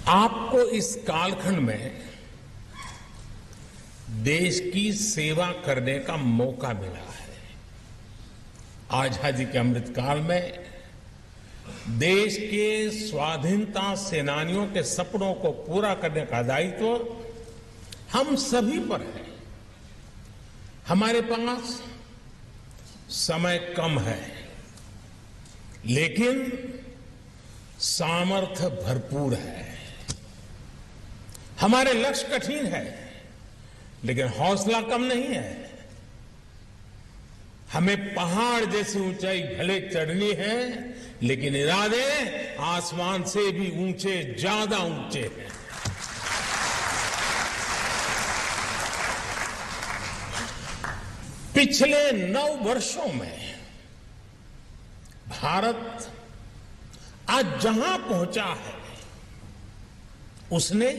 आपको इस कालखंड में देश की सेवा करने का मौका मिला है। आजादी के अमृत काल में देश के स्वाधीनता सेनानियों के सपनों को पूरा करने का दायित्व हम सभी पर है। हमारे पास समय कम है, लेकिन सामर्थ्य भरपूर है। हमारे लक्ष्य कठिन है, लेकिन हौसला कम नहीं है। हमें पहाड़ जैसी ऊंचाई भले चढ़नी है, लेकिन इरादे आसमान से भी ऊंचे, ज्यादा ऊंचे हैं। पिछले 9 वर्षों में भारत आज जहां पहुंचा है, उसने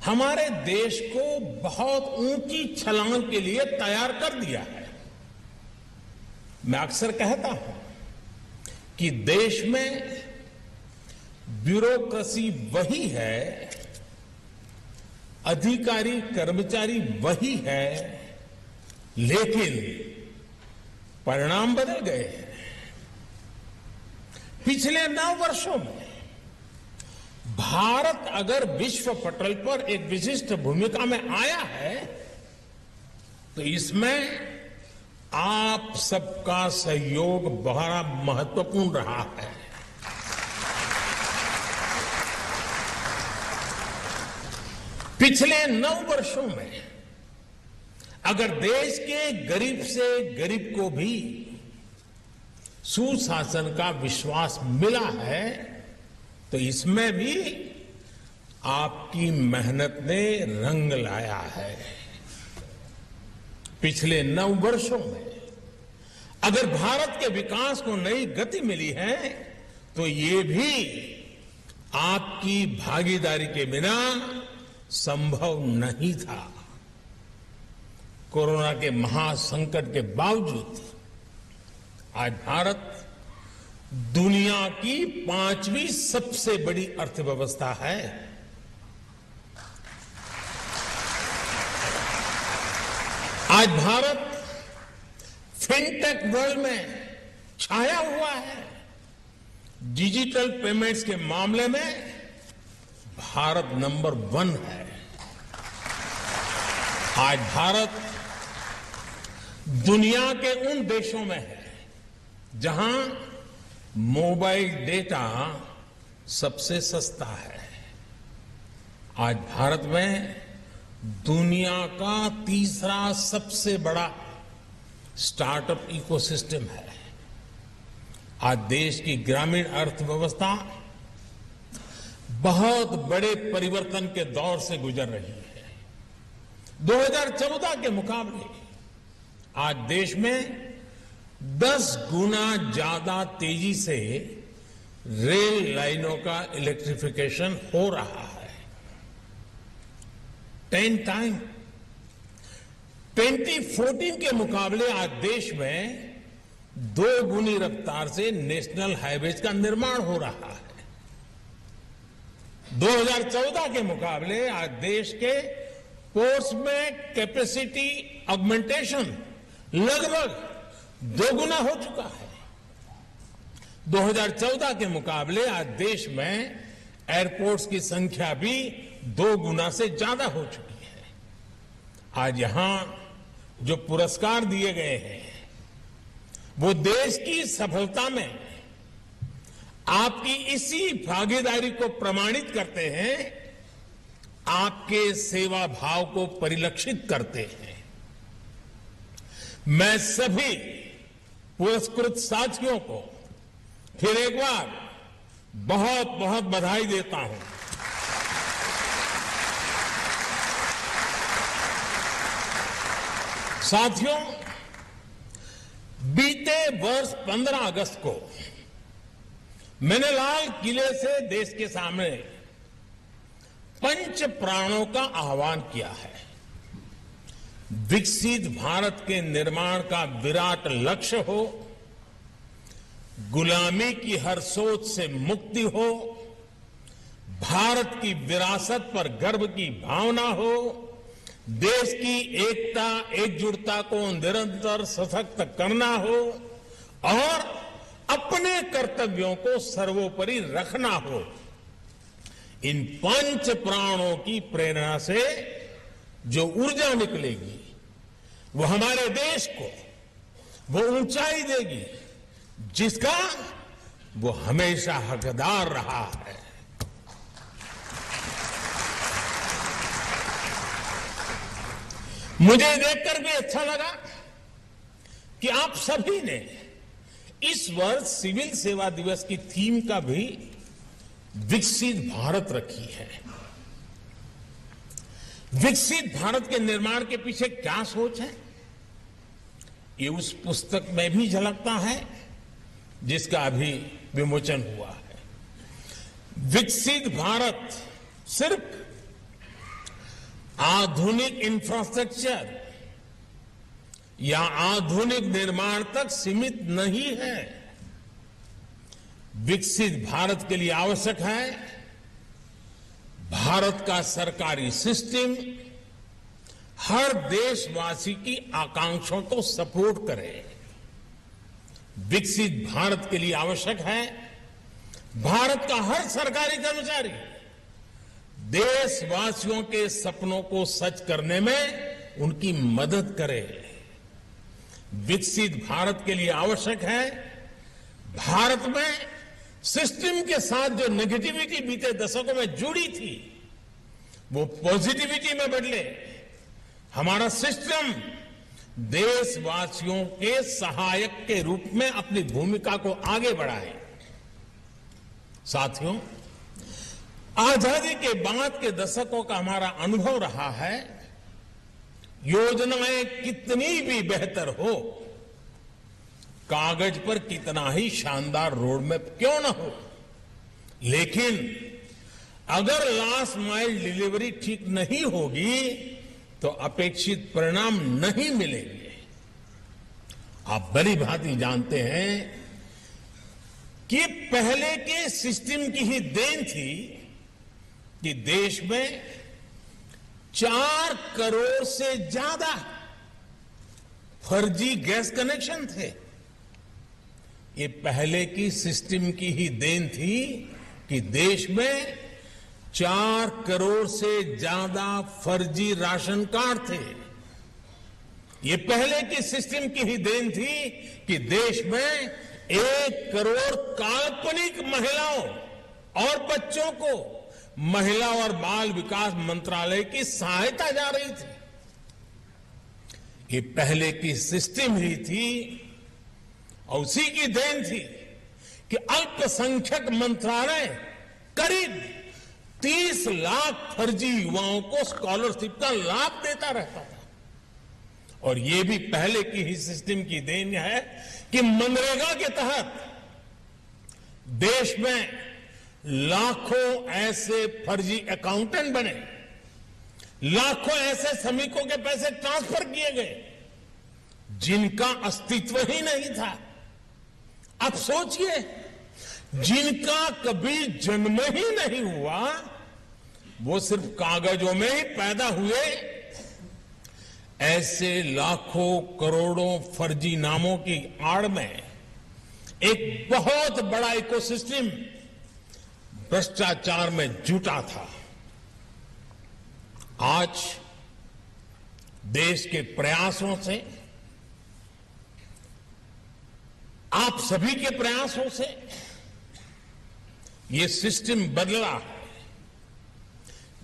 हमारे देश को बहुत ऊंची छलांग के लिए तैयार कर दिया है। मैं अक्सर कहता हूं कि देश में ब्यूरोक्रेसी वही है, अधिकारी कर्मचारी वही है, लेकिन परिणाम बदल गए हैं। पिछले 9 वर्षों में भारत अगर विश्व पटल पर एक विशिष्ट भूमिका में आया है, तो इसमें आप सबका सहयोग बड़ा महत्वपूर्ण रहा है। पिछले 9 वर्षों में अगर देश के गरीब से गरीब को भी सुशासन का विश्वास मिला है, तो इसमें भी आपकी मेहनत ने रंग लाया है। पिछले 9 वर्षों में अगर भारत के विकास को नई गति मिली है, तो ये भी आपकी भागीदारी के बिना संभव नहीं था। कोरोना के महासंकट के बावजूद आज भारत दुनिया की 5वीं सबसे बड़ी अर्थव्यवस्था है। आज भारत फिनटेक वर्ल्ड में छाया हुआ है। डिजिटल पेमेंट्स के मामले में भारत नंबर 1 है। आज भारत दुनिया के उन देशों में है जहां मोबाइल डेटा सबसे सस्ता है। आज भारत में दुनिया का तीसरा सबसे बड़ा स्टार्टअप इकोसिस्टम है। आज देश की ग्रामीण अर्थव्यवस्था बहुत बड़े परिवर्तन के दौर से गुजर रही है। 2014 के मुकाबले आज देश में 10 गुना ज्यादा तेजी से रेल लाइनों का इलेक्ट्रिफिकेशन हो रहा है। 10 टाइम 2014 के मुकाबले आज देश में 2 गुनी रफ्तार से नेशनल हाईवेज का निर्माण हो रहा है। 2014 के मुकाबले आज देश के पोर्ट्स में कैपेसिटी ऑगमेंटेशन लगभग 2 गुना हो चुका है। 2014 के मुकाबले आज देश में एयरपोर्ट्स की संख्या भी 2 गुना से ज्यादा हो चुकी है। आज यहां जो पुरस्कार दिए गए हैं, वो देश की सफलता में आपकी इसी भागीदारी को प्रमाणित करते हैं, आपके सेवा भाव को परिलक्षित करते हैं। मैं सभी पुरस्कृत साथियों को फिर एक बार बहुत बहुत बधाई देता हूं। साथियों, बीते वर्ष 15 अगस्त को मैंने लाल किले से देश के सामने पंच प्राणों का आह्वान किया है। विकसित भारत के निर्माण का विराट लक्ष्य हो, गुलामी की हर सोच से मुक्ति हो, भारत की विरासत पर गर्व की भावना हो, देश की एकता एकजुटता को निरंतर सशक्त करना हो और अपने कर्तव्यों को सर्वोपरि रखना हो। इन पंच प्राणों की प्रेरणा से जो ऊर्जा निकलेगी वो हमारे देश को वो ऊंचाई देगी जिसका वो हमेशा हकदार रहा है। मुझे देखकर भी अच्छा लगा कि आप सभी ने इस वर्ष सिविल सेवा दिवस की थीम का भी विकसित भारत रखी है। विकसित भारत के निर्माण के पीछे क्या सोच है, ये उस पुस्तक में भी झलकता है जिसका अभी विमोचन हुआ है। विकसित भारत सिर्फ आधुनिक इंफ्रास्ट्रक्चर या आधुनिक निर्माण तक सीमित नहीं है। विकसित भारत के लिए आवश्यक है भारत का सरकारी सिस्टम हर देशवासी की आकांक्षाओं को सपोर्ट करे। विकसित भारत के लिए आवश्यक है भारत का हर सरकारी कर्मचारी देशवासियों के सपनों को सच करने में उनकी मदद करे। विकसित भारत के लिए आवश्यक है भारत में सिस्टम के साथ जो नेगेटिविटी बीते दशकों में जुड़ी थी वो पॉजिटिविटी में बदले। हमारा सिस्टम देशवासियों के सहायक के रूप में अपनी भूमिका को आगे बढ़ाए। साथियों, आजादी के बाद के दशकों का हमारा अनुभव रहा है योजनाएं कितनी भी बेहतर हो, कागज पर कितना ही शानदार रोड मैप क्यों ना हो, लेकिन अगर लास्ट माइल डिलीवरी ठीक नहीं होगी तो अपेक्षित परिणाम नहीं मिलेंगे। आप भली भांति जानते हैं कि पहले के सिस्टम की ही देन थी कि देश में 4 करोड़ से ज्यादा फर्जी गैस कनेक्शन थे। ये पहले की सिस्टम की ही देन थी कि देश में 4 करोड़ से ज्यादा फर्जी राशन कार्ड थे। ये पहले की सिस्टम की ही देन थी कि देश में 1 करोड़ काल्पनिक महिलाओं और बच्चों को महिला और बाल विकास मंत्रालय की सहायता जा रही थी। ये पहले की सिस्टम ही थी और उसी की देन थी कि अल्पसंख्यक मंत्रालय करीब 30 लाख फर्जी युवाओं को स्कॉलरशिप का लाभ देता रहता था। और ये भी पहले की ही सिस्टम की देन है कि मनरेगा के तहत देश में लाखों ऐसे फर्जी अकाउंटेंट बने, लाखों ऐसे श्रमिकों के पैसे ट्रांसफर किए गए जिनका अस्तित्व ही नहीं था। अब सोचिए, जिनका कभी जन्म ही नहीं हुआ वो सिर्फ कागजों में ही पैदा हुए, ऐसे लाखों करोड़ों फर्जी नामों की आड़ में एक बहुत बड़ा इकोसिस्टम भ्रष्टाचार में जुटा था। आज देश के प्रयासों से, आप सभी के प्रयासों से ये सिस्टम बदला है।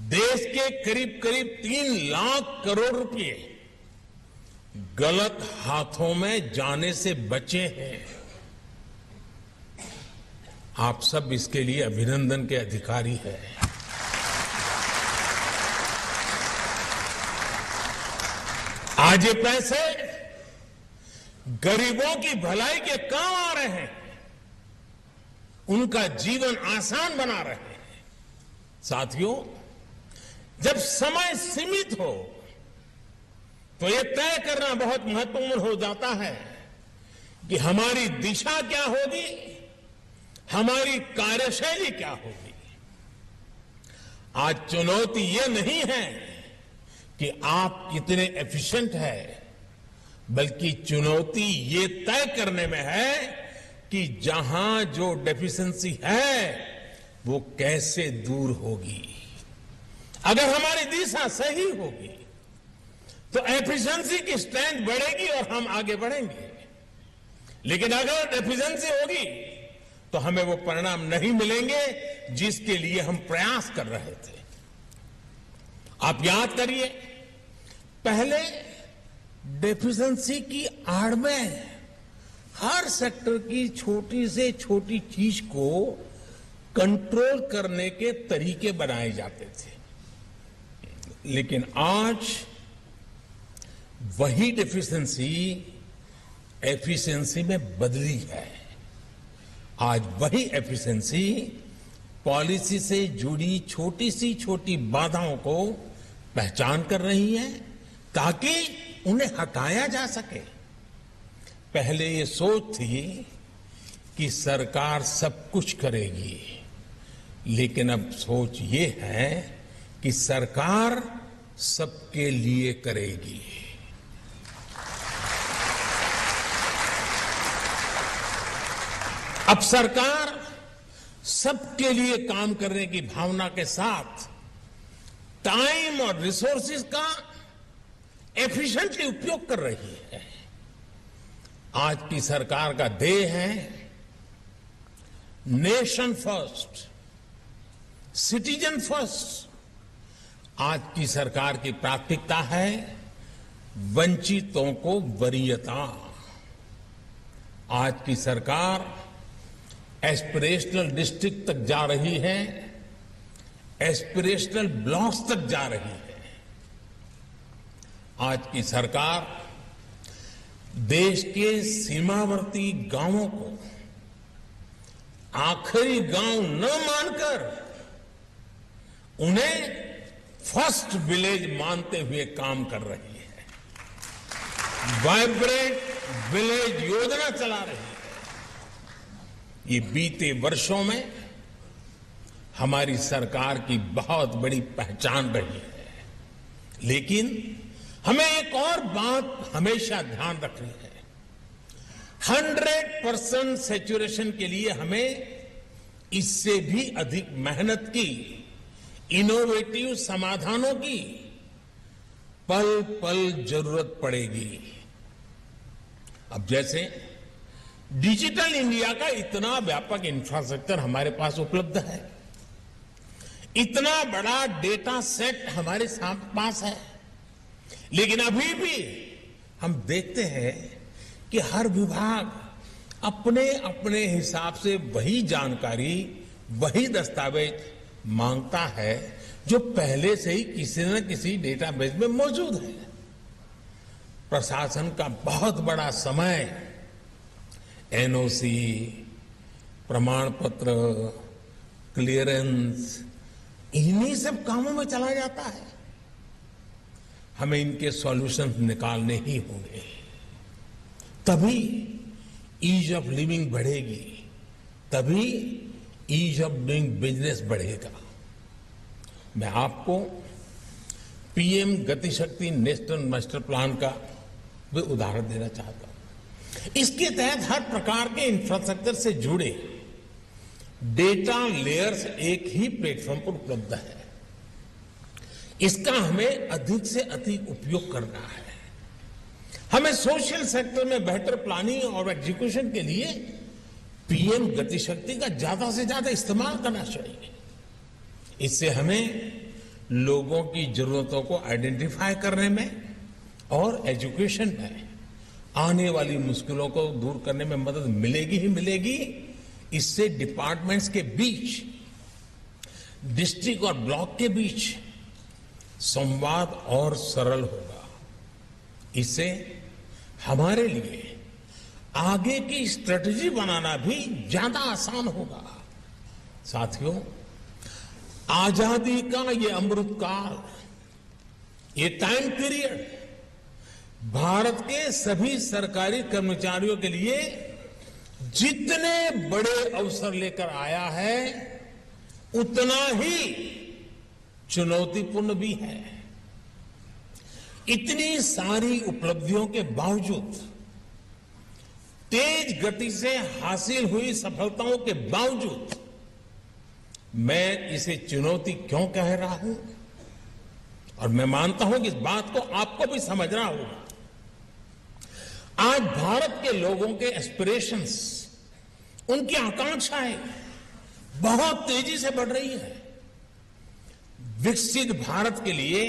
देश के करीब करीब 3 लाख करोड़ रुपए गलत हाथों में जाने से बचे हैं। आप सब इसके लिए अभिनंदन के अधिकारी हैं। आज ये पैसे गरीबों की भलाई के काम आ रहे हैं, उनका जीवन आसान बना रहे हैं। साथियों, जब समय सीमित हो तो ये तय करना बहुत महत्वपूर्ण हो जाता है कि हमारी दिशा क्या होगी, हमारी कार्यशैली क्या होगी। आज चुनौती ये नहीं है कि आप कितने एफिशिएंट है, बल्कि चुनौती ये तय करने में है कि जहां जो डेफिशिएंसी है वो कैसे दूर होगी। अगर हमारी दिशा सही होगी तो एफिशिएंसी की स्ट्रेंथ बढ़ेगी और हम आगे बढ़ेंगे। लेकिन अगर डेफिशिएंसी होगी तो हमें वो परिणाम नहीं मिलेंगे जिसके लिए हम प्रयास कर रहे थे। आप याद करिए, पहले डेफिशिएंसी की आड़ में हर सेक्टर की छोटी से छोटी चीज को कंट्रोल करने के तरीके बनाए जाते थे, लेकिन आज वही डेफिशिएंसी एफिशिएंसी में बदली है। आज वही एफिशिएंसी पॉलिसी से जुड़ी छोटी सी छोटी बाधाओं को पहचान कर रही है ताकि उन्हें हटाया जा सके। पहले ये सोच थी कि सरकार सब कुछ करेगी, लेकिन अब सोच ये है कि सरकार सबके लिए करेगी। अब सरकार सबके लिए काम करने की भावना के साथ टाइम और रिसोर्सेज का एफिशिएंटली उपयोग कर रही है। आज की सरकार का ध्येय है नेशन फर्स्ट, सिटीजन फर्स्ट। आज की सरकार की प्राथमिकता है वंचितों को वरीयता। आज की सरकार एस्पिरेशनल डिस्ट्रिक्ट तक जा रही है, एस्पिरेशनल ब्लॉक्स तक जा रही है। आज की सरकार देश के सीमावर्ती गांवों को आखिरी गांव न मानकर उन्हें फर्स्ट विलेज मानते हुए काम कर रही है। वाइब्रेंट विलेज योजना चला रही है। ये बीते वर्षों में हमारी सरकार की बहुत बड़ी पहचान रही है, लेकिन हमें एक और बात हमेशा ध्यान रखनी है। 100% सैचुरेशन के लिए हमें इससे भी अधिक मेहनत की, इनोवेटिव समाधानों की पल पल जरूरत पड़ेगी। अब जैसे डिजिटल इंडिया का इतना व्यापक इंफ्रास्ट्रक्चर हमारे पास उपलब्ध है, इतना बड़ा डेटा सेट हमारे पास है, लेकिन अभी भी हम देखते हैं कि हर विभाग अपने अपने हिसाब से वही जानकारी, वही दस्तावेज मांगता है जो पहले से ही किसी न किसी डेटाबेस में मौजूद है। प्रशासन का बहुत बड़ा समय एनओसी, प्रमाण पत्र, क्लियरेंस, इन्हीं सब कामों में चला जाता है। हमें इनके सॉल्यूशन निकालने ही होंगे, तभी ईज ऑफ लिविंग बढ़ेगी, तभी ईज ऑफ डूइंग बिजनेस बढ़ेगा। मैं आपको PM Gati Shakti national master plan का भी उदाहरण देना चाहता हूं। इसके तहत हर प्रकार के इंफ्रास्ट्रक्चर से जुड़े डेटा लेयर्स एक ही प्लेटफॉर्म पर उपलब्ध है। इसका हमें अधिक से अधिक उपयोग करना है। हमें सोशल सेक्टर में बेहतर प्लानिंग और एग्जीक्यूशन के लिए पीएम गतिशक्ति का ज्यादा से ज्यादा इस्तेमाल करना चाहिए। इससे हमें लोगों की जरूरतों को आइडेंटिफाई करने में और एजुकेशन में आने वाली मुश्किलों को दूर करने में मदद मिलेगी ही मिलेगी। इससे डिपार्टमेंट्स के बीच, डिस्ट्रिक्ट और ब्लॉक के बीच संवाद और सरल होगा। इससे हमारे लिए आगे की स्ट्रेटजी बनाना भी ज्यादा आसान होगा। साथियों, आजादी का ये अमृत काल, ये टाइम पीरियड भारत के सभी सरकारी कर्मचारियों के लिए जितने बड़े अवसर लेकर आया है, उतना ही चुनौतीपूर्ण भी है। इतनी सारी उपलब्धियों के बावजूद, तेज गति से हासिल हुई सफलताओं के बावजूद मैं इसे चुनौती क्यों कह रहा हूं, और मैं मानता हूं कि इस बात को आपको भी समझना होगा। आज भारत के लोगों के एस्पिरेशंस, उनकी आकांक्षाएं बहुत तेजी से बढ़ रही है। विकसित भारत के लिए,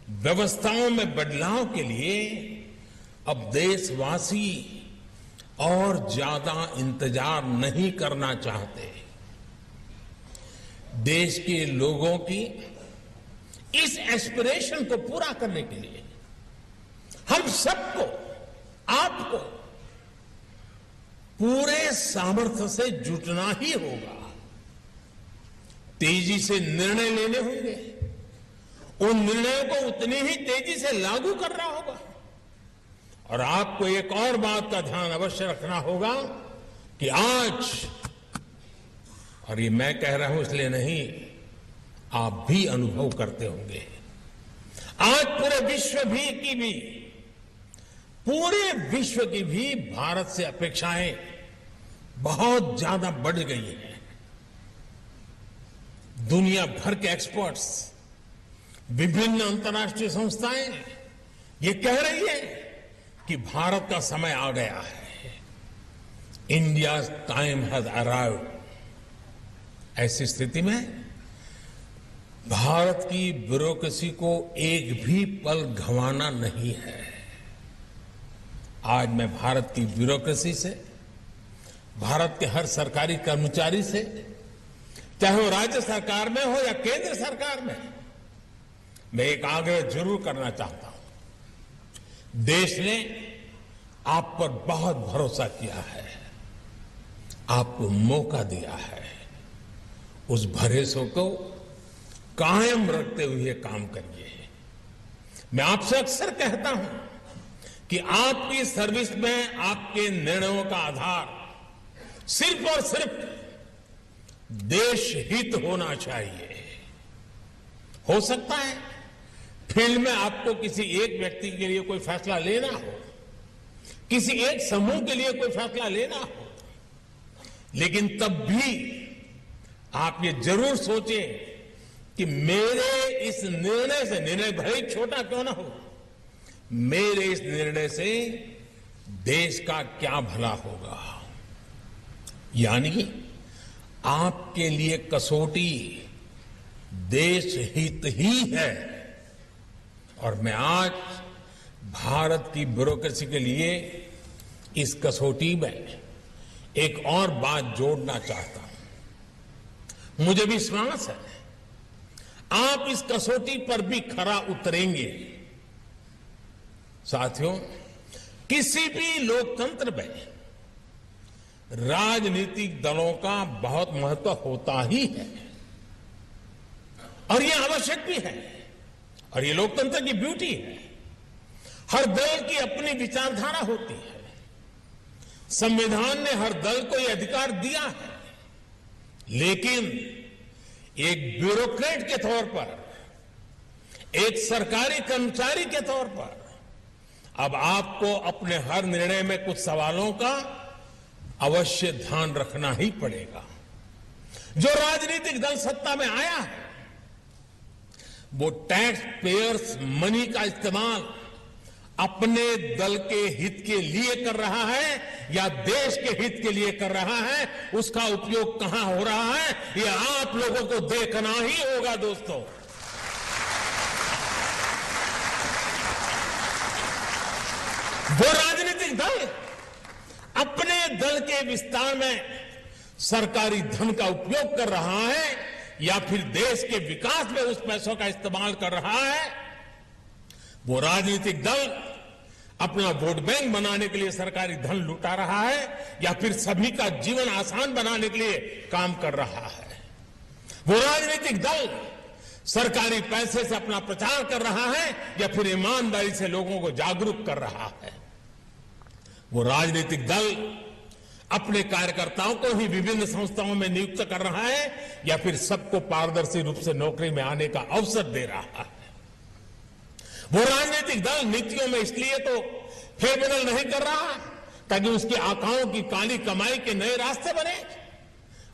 व्यवस्थाओं में बदलाव के लिए अब देशवासी और ज्यादा इंतजार नहीं करना चाहते। देश के लोगों की इस एस्पिरेशन को पूरा करने के लिए हम सबको, आपको पूरे सामर्थ्य से जुटना ही होगा। तेजी से निर्णय लेने होंगे, उन निर्णयों को उतनी ही तेजी से लागू करना होगा। और आपको एक और बात का ध्यान अवश्य रखना होगा कि आज, और ये मैं कह रहा हूं इसलिए नहीं, आप भी अनुभव करते होंगे, आज पूरे विश्व की भी भारत से अपेक्षाएं बहुत ज्यादा बढ़ गई हैं। दुनिया भर के एक्सपर्ट्स, विभिन्न अंतर्राष्ट्रीय संस्थाएं ये कह रही है कि भारत का समय आ गया है। India time has arrived. ऐसी स्थिति में भारत की ब्यूरोक्रेसी को एक भी पल गंवाना नहीं है। आज मैं भारत की ब्यूरोक्रेसी से, भारत के हर सरकारी कर्मचारी से, चाहे वो राज्य सरकार में हो या केंद्र सरकार में, मैं एक आग्रह जरूर करना चाहता हूं। देश ने आप पर बहुत भरोसा किया है, आपको मौका दिया है। उस भरोसे को कायम रखते हुए काम करिए। मैं आपसे अक्सर कहता हूं कि आपकी सर्विस में आपके निर्णयों का आधार सिर्फ और सिर्फ देश हित होना चाहिए। हो सकता है फील्ड में आपको किसी एक व्यक्ति के लिए कोई फैसला लेना हो, किसी एक समूह के लिए कोई फैसला लेना हो, लेकिन तब भी आप ये जरूर सोचें कि मेरे इस निर्णय से, निर्णय भले ही छोटा क्यों ना हो, मेरे इस निर्णय से देश का क्या भला होगा। यानी आपके लिए कसौटी देश हित ही है। और मैं आज भारत की ब्यूरोक्रेसी के लिए इस कसौटी में एक और बात जोड़ना चाहता हूं। मुझे विश्वास है आप इस कसौटी पर भी खरा उतरेंगे। साथियों, किसी भी लोकतंत्र में राजनीतिक दलों का बहुत महत्व होता ही है, और ये आवश्यक भी है, और ये लोकतंत्र की ब्यूटी है। हर दल की अपनी विचारधारा होती है। संविधान ने हर दल को यह अधिकार दिया है, लेकिन एक ब्यूरोक्रेट के तौर पर, एक सरकारी कर्मचारी के तौर पर अब आपको अपने हर निर्णय में कुछ सवालों का अवश्य ध्यान रखना ही पड़ेगा। जो राजनीतिक दल सत्ता में आया है, वो टैक्स पेयर्स मनी का इस्तेमाल अपने दल के हित के लिए कर रहा है या देश के हित के लिए कर रहा है, उसका उपयोग कहां हो रहा है, ये आप लोगों को देखना ही होगा। दोस्तों, वो राजनीतिक दल अपने दल के विस्तार में सरकारी धन का उपयोग कर रहा है या फिर देश के विकास में उस पैसों का इस्तेमाल कर रहा है, वो राजनीतिक दल अपना वोट बैंक बनाने के लिए सरकारी धन लुटा रहा है या फिर सभी का जीवन आसान बनाने के लिए काम कर रहा है, वो राजनीतिक दल सरकारी पैसे से अपना प्रचार कर रहा है या फिर ईमानदारी से लोगों को जागरूक कर रहा है, वो राजनीतिक दल अपने कार्यकर्ताओं को ही विभिन्न संस्थाओं में नियुक्त कर रहा है या फिर सबको पारदर्शी रूप से नौकरी में आने का अवसर दे रहा है। वो राजनीतिक दल नीतियों में इसलिए तो फेरबदल नहीं कर रहा ताकि उसकी आकाओं की काली कमाई के नए रास्ते बने।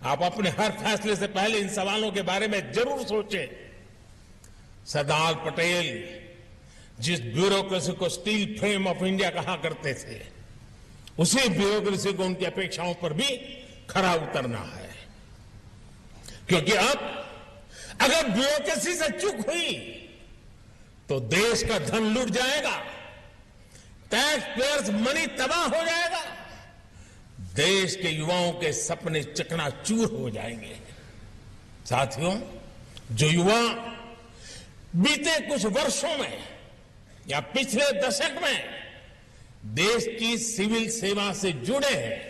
आप अपने हर फैसले से पहले इन सवालों के बारे में जरूर सोचें। सरदार पटेल जिस ब्यूरोक्रेसी को स्टील फ्रेम ऑफ इंडिया कहा करते थे, उसी ब्यूरोक्रेसी को उनकी अपेक्षाओं पर भी खरा उतरना है। क्योंकि अब अगर ब्यूरोक्रेसी से चूक हुई तो देश का धन लुट जाएगा, टैक्स पेयर्स मनी तबाह हो जाएगा, देश के युवाओं के सपने चकनाचूर हो जाएंगे। साथियों, जो युवा बीते कुछ वर्षों में या पिछले दशक में देश की सिविल सेवा से जुड़े हैं,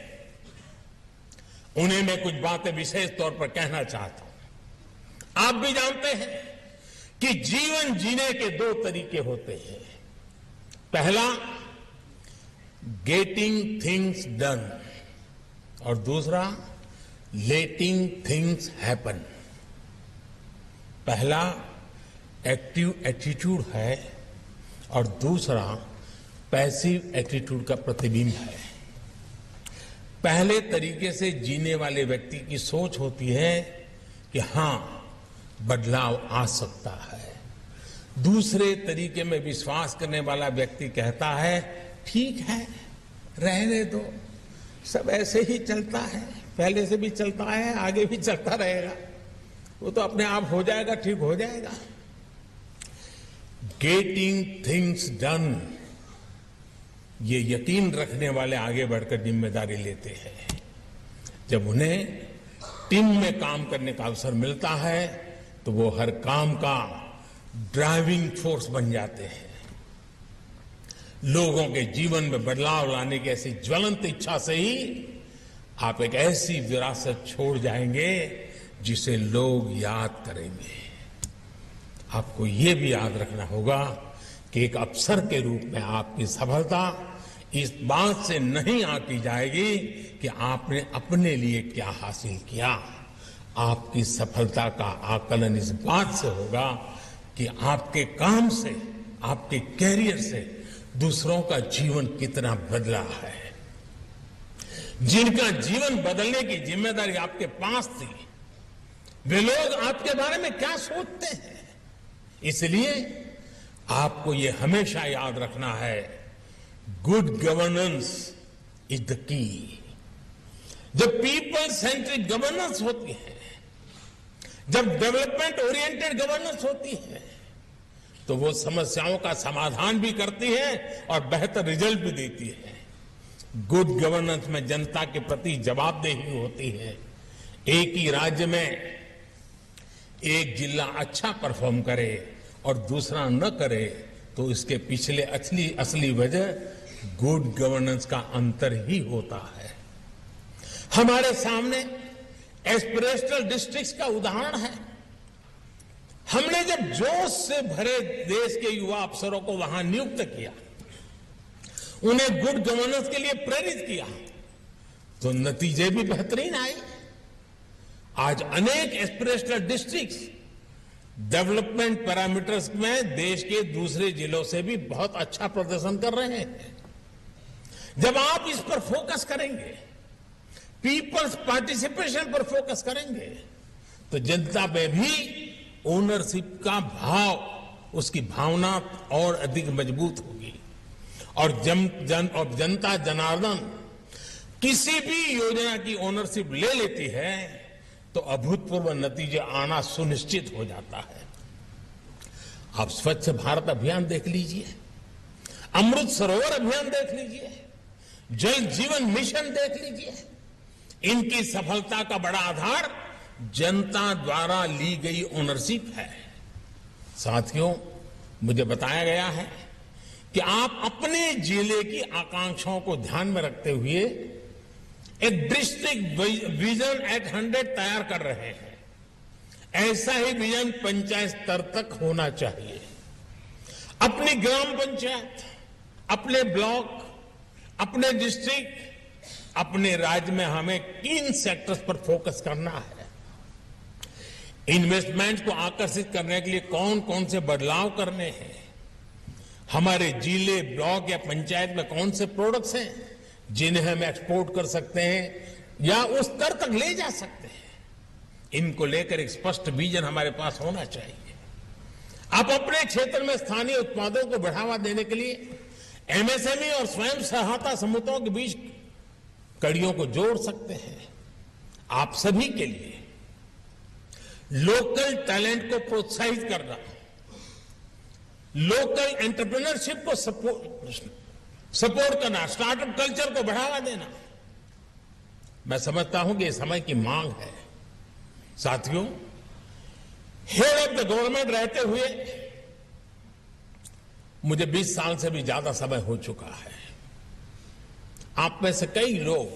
उन्हें मैं कुछ बातें विशेष तौर पर कहना चाहता हूं। आप भी जानते हैं कि जीवन जीने के दो तरीके होते हैं। पहला, गेटिंग थिंग्स डन, और दूसरा, लेटिंग थिंग्स हैपन। पहला एक्टिव एटीट्यूड है और दूसरा पैसिव एटीट्यूड का प्रतिबिंब है। पहले तरीके से जीने वाले व्यक्ति की सोच होती है कि हां, बदलाव आ सकता है। दूसरे तरीके में विश्वास करने वाला व्यक्ति कहता है, ठीक है, रहने दो, सब ऐसे ही चलता है, पहले से भी चलता है, आगे भी चलता रहेगा, वो तो अपने आप हो जाएगा, ठीक हो जाएगा। गेटिंग थिंग्स डन, ये यकीन रखने वाले आगे बढ़कर जिम्मेदारी लेते हैं। जब उन्हें टीम में काम करने का अवसर मिलता है तो वो हर काम का ड्राइविंग फोर्स बन जाते हैं। लोगों के जीवन में बदलाव लाने की ऐसी ज्वलंत इच्छा से ही आप एक ऐसी विरासत छोड़ जाएंगे जिसे लोग याद करेंगे। आपको ये भी याद रखना होगा कि एक अफसर के रूप में आपकी सफलता इस बात से नहीं आंकी जाएगी कि आपने अपने लिए क्या हासिल किया। आपकी सफलता का आकलन इस बात से होगा कि आपके काम से, आपके कैरियर से दूसरों का जीवन कितना बदला है। जिनका जीवन बदलने की जिम्मेदारी आपके पास थी, वे लोग आपके बारे में क्या सोचते हैं। इसलिए आपको ये हमेशा याद रखना है, good governance is the key. जब पीपल सेंट्रिक गवर्नेंस होती है, जब डेवलपमेंट ओरिएंटेड गवर्नेंस होती है, तो वो समस्याओं का समाधान भी करती है और बेहतर रिजल्ट भी देती है। गुड गवर्नेंस में जनता के प्रति जवाबदेही होती है। एक ही राज्य में एक जिला अच्छा परफॉर्म करे और दूसरा न करे तो इसके पिछले असली वजह गुड गवर्नेंस का अंतर ही होता है। हमारे सामने एस्पिरेशनल डिस्ट्रिक्ट्स का उदाहरण है। हमने जब जोश से भरे देश के युवा अफसरों को वहां नियुक्त किया, उन्हें गुड गवर्नेंस के लिए प्रेरित किया, तो नतीजे भी बेहतरीन आए। आज अनेक एस्पिरेशनल डिस्ट्रिक्ट्स डेवलपमेंट पैरामीटर्स में देश के दूसरे जिलों से भी बहुत अच्छा प्रदर्शन कर रहे हैं। जब आप इस पर फोकस करेंगे, पीपल्स पार्टिसिपेशन पर फोकस करेंगे, तो जनता में भी ओनरशिप का भाव, उसकी भावना और अधिक मजबूत होगी। और जनता जनार्दन किसी भी योजना की ओनरशिप ले लेती है तो अभूतपूर्व नतीजे आना सुनिश्चित हो जाता है। आप स्वच्छ भारत अभियान देख लीजिए, अमृत सरोवर अभियान देख लीजिए, जल जीवन मिशन देख लीजिए। इनकी सफलता का बड़ा आधार जनता द्वारा ली गई ओनरशिप है। साथियों, मुझे बताया गया है कि आप अपने जिले की आकांक्षाओं को ध्यान में रखते हुए एक डिस्ट्रिक्ट विजन एट 100 तैयार कर रहे हैं। ऐसा ही विजन पंचायत स्तर तक होना चाहिए। अपनी ग्राम पंचायत, अपने ब्लॉक, अपने डिस्ट्रिक्ट अपने राज्य में हमें किन सेक्टर्स पर फोकस करना है, इन्वेस्टमेंट को आकर्षित करने के लिए कौन कौन से बदलाव करने हैं, हमारे जिले, ब्लॉक या पंचायत में कौन से प्रोडक्ट्स हैं जिन्हें हम एक्सपोर्ट कर सकते हैं या उस स्तर तक ले जा सकते हैं, इनको लेकर एक स्पष्ट विजन हमारे पास होना चाहिए। आप अपने क्षेत्र में स्थानीय उत्पादों को बढ़ावा देने के लिए एमएसएमई और स्वयं सहायता समूहों के बीच कड़ियों को जोड़ सकते हैं। आप सभी के लिए लोकल टैलेंट को प्रोत्साहित करना, लोकल एंटरप्रेन्योरशिप को सपोर्ट करना, स्टार्टअप कल्चर को बढ़ावा देना, मैं समझता हूं कि ये समय की मांग है। साथियों, हेड ऑफ द गवर्नमेंट रहते हुए मुझे 20 साल से भी ज्यादा समय हो चुका है। आप में से कई लोग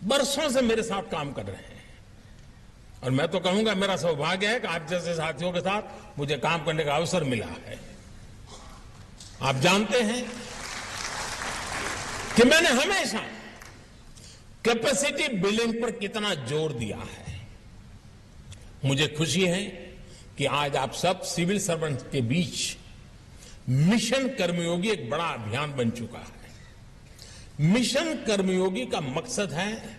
बरसों से मेरे साथ काम कर रहे हैं और मैं तो कहूंगा मेरा सौभाग्य है कि आप जैसे साथियों के साथ मुझे काम करने का अवसर मिला है। आप जानते हैं कि मैंने हमेशा कैपेसिटी बिल्डिंग पर कितना जोर दिया है। मुझे खुशी है कि आज आप सब सिविल सर्वेंट के बीच मिशन कर्मयोगी एक बड़ा अभियान बन चुका है। मिशन कर्मयोगी का मकसद है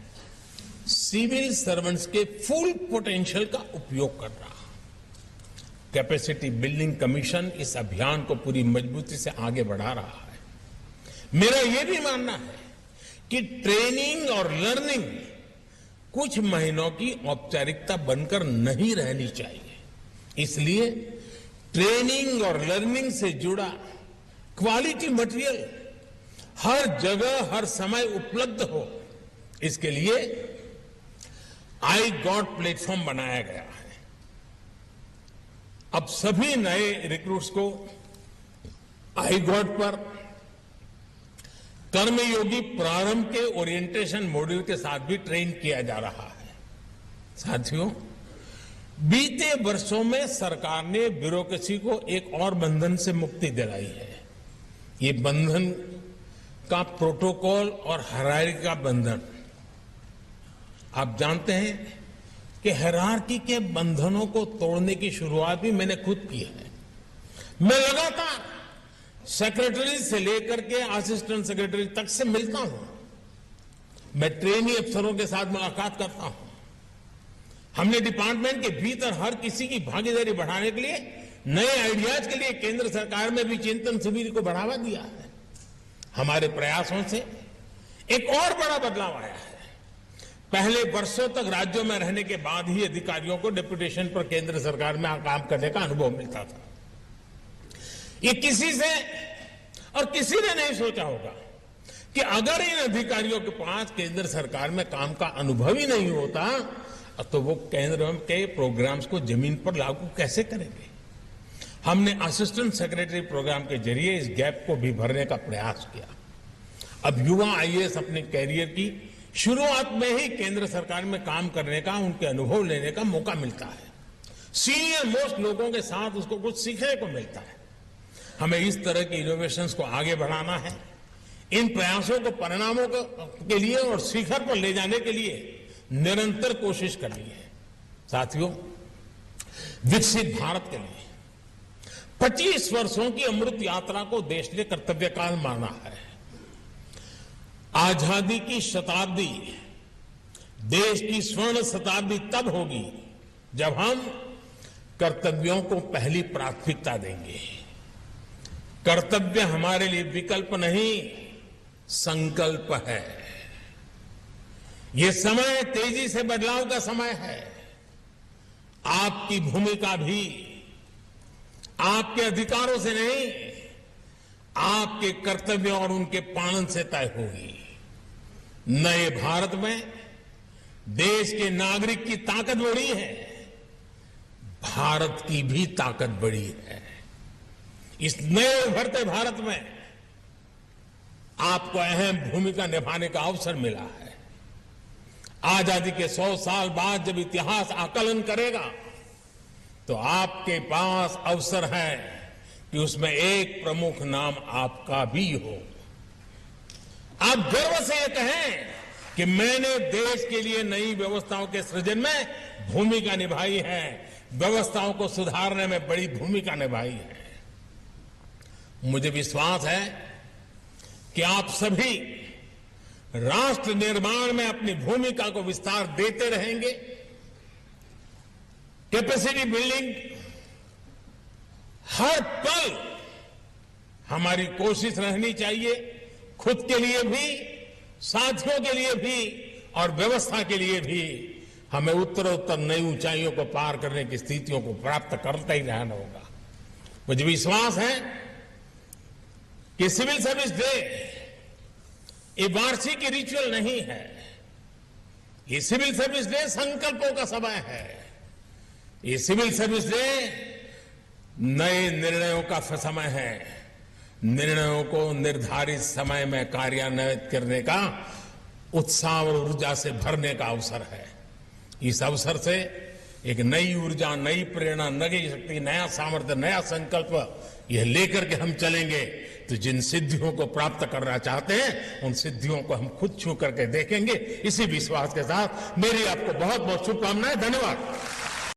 सिविल सर्वेंट्स के फुल पोटेंशियल का उपयोग करना। कैपेसिटी बिल्डिंग कमीशन इस अभियान को पूरी मजबूती से आगे बढ़ा रहा है। मेरा यह भी मानना है कि ट्रेनिंग और लर्निंग कुछ महीनों की औपचारिकता बनकर नहीं रहनी चाहिए। इसलिए ट्रेनिंग और लर्निंग से जुड़ा क्वालिटी मटेरियल हर जगह हर समय उपलब्ध हो, इसके लिए आई गॉट प्लेटफॉर्म बनाया गया है। अब सभी नए रिक्रूट्स को आई गॉट पर कर्मयोगी प्रारंभ के ओरिएंटेशन मॉड्यूल के साथ भी ट्रेन किया जा रहा है। साथियों, बीते वर्षों में सरकार ने ब्यूरोक्रेसी को एक और बंधन से मुक्ति दिलाई है। ये बंधन का प्रोटोकॉल और हायरार्की का बंधन। आप जानते हैं कि हायरार्की के बंधनों को तोड़ने की शुरुआत भी मैंने खुद की है। मैं लगातार सेक्रेटरी से लेकर के असिस्टेंट सेक्रेटरी तक से मिलता हूं। मैं ट्रेनी अफसरों के साथ मुलाकात करता हूं। हमने डिपार्टमेंट के भीतर हर किसी की भागीदारी बढ़ाने के लिए नए आइडियाज के लिए केंद्र सरकार में भी चिंतन शिविर को बढ़ावा दिया है। हमारे प्रयासों से एक और बड़ा बदलाव आया है। पहले वर्षों तक राज्यों में रहने के बाद ही अधिकारियों को डेपुटेशन पर केंद्र सरकार में काम करने का अनुभव मिलता था। ये किसी से और किसी ने नहीं सोचा होगा कि अगर इन अधिकारियों के पास केंद्र सरकार में काम का अनुभव ही नहीं होता तो वो केंद्र के प्रोग्राम्स को जमीन पर लागू कैसे करेंगे। हमने असिस्टेंट सेक्रेटरी प्रोग्राम के जरिए इस गैप को भी भरने का प्रयास किया। अब युवा आईएएस अपने कैरियर की शुरुआत में ही केंद्र सरकार में काम करने का, उनके अनुभव लेने का मौका मिलता है। सीनियर मोस्ट लोगों के साथ उसको कुछ सीखने को मिलता है। हमें इस तरह की इनोवेशंस को आगे बढ़ाना है। इन प्रयासों को परिणामों के लिए और शिखर पर ले जाने के लिए निरंतर कोशिश करनी है। साथियों, विकसित भारत के लिए 25 वर्षों की अमृत यात्रा को देश ने कर्तव्यकाल माना है। आजादी की शताब्दी, देश की स्वर्ण शताब्दी तब होगी जब हम कर्तव्यों को पहली प्राथमिकता देंगे। कर्तव्य हमारे लिए विकल्प नहीं, संकल्प है। ये समय तेजी से बदलाव का समय है। आपकी भूमिका भी आपके अधिकारों से नहीं, आपके कर्तव्यों और उनके पालन से तय होगी। नए भारत में देश के नागरिक की ताकत बढ़ी है, भारत की भी ताकत बढ़ी है। इस नए उभरते भारत में आपको अहम भूमिका निभाने का अवसर मिला है। आजादी के 100 साल बाद जब इतिहास आकलन करेगा तो आपके पास अवसर है कि उसमें एक प्रमुख नाम आपका भी हो। आप गर्व से ये कहें कि मैंने देश के लिए नई व्यवस्थाओं के सृजन में भूमिका निभाई है, व्यवस्थाओं को सुधारने में बड़ी भूमिका निभाई है। मुझे विश्वास है कि आप सभी राष्ट्र निर्माण में अपनी भूमिका को विस्तार देते रहेंगे। कैपेसिटी बिल्डिंग हर पल हमारी कोशिश रहनी चाहिए, खुद के लिए भी, साथियों के लिए भी और व्यवस्था के लिए भी। हमें उत्तरोत्तर नई ऊंचाइयों को पार करने की स्थितियों को प्राप्त करते ही रहना होगा। मुझे विश्वास है कि सिविल सर्विस डे ये वार्षिक रिचुअल नहीं है, ये सिविल सर्विस डे संकल्पों का समय है। ये सिविल सर्विस डे नए निर्णयों का समय है, निर्णयों को निर्धारित समय में कार्यान्वित करने का उत्साह और ऊर्जा से भरने का अवसर है। इस अवसर से एक नई ऊर्जा, नई प्रेरणा, नई शक्ति, नया सामर्थ्य, नया संकल्प यह लेकर के हम चलेंगे तो जिन सिद्धियों को प्राप्त करना चाहते हैं उन सिद्धियों को हम खुद छू करके देखेंगे। इसी विश्वास के साथ मेरी आपको बहुत बहुत शुभकामनाएं। धन्यवाद।